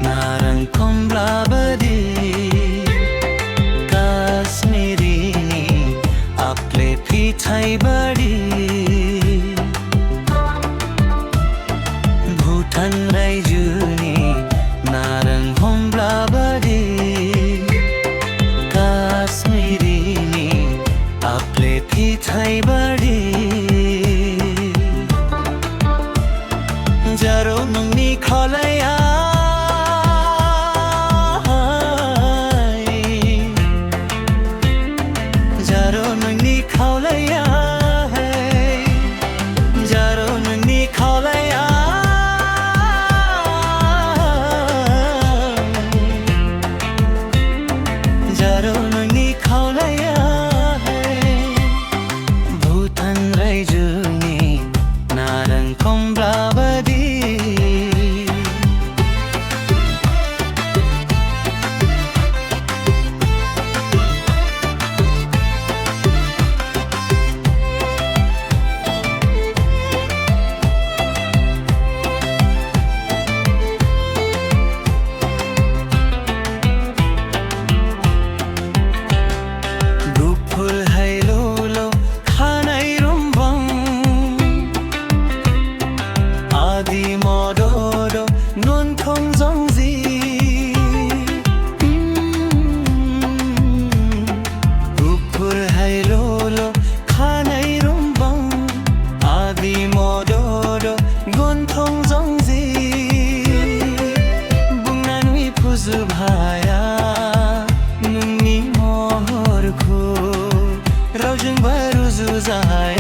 नारं कमलाबदी काश्मीरीनी आपले पिठाई बडी भुटान रायजोनि नारं कमलाबदी काश्मीरीनी आपले पिठाई बडी जारो नोंनि खलाया जारो नोंनि खलाया जारो नोंनि खलाया जारो नोंनि खलाया भुटान रायजोनि नारं कमलाबदी Subhaya nungi mohorku raujung baru zuzaya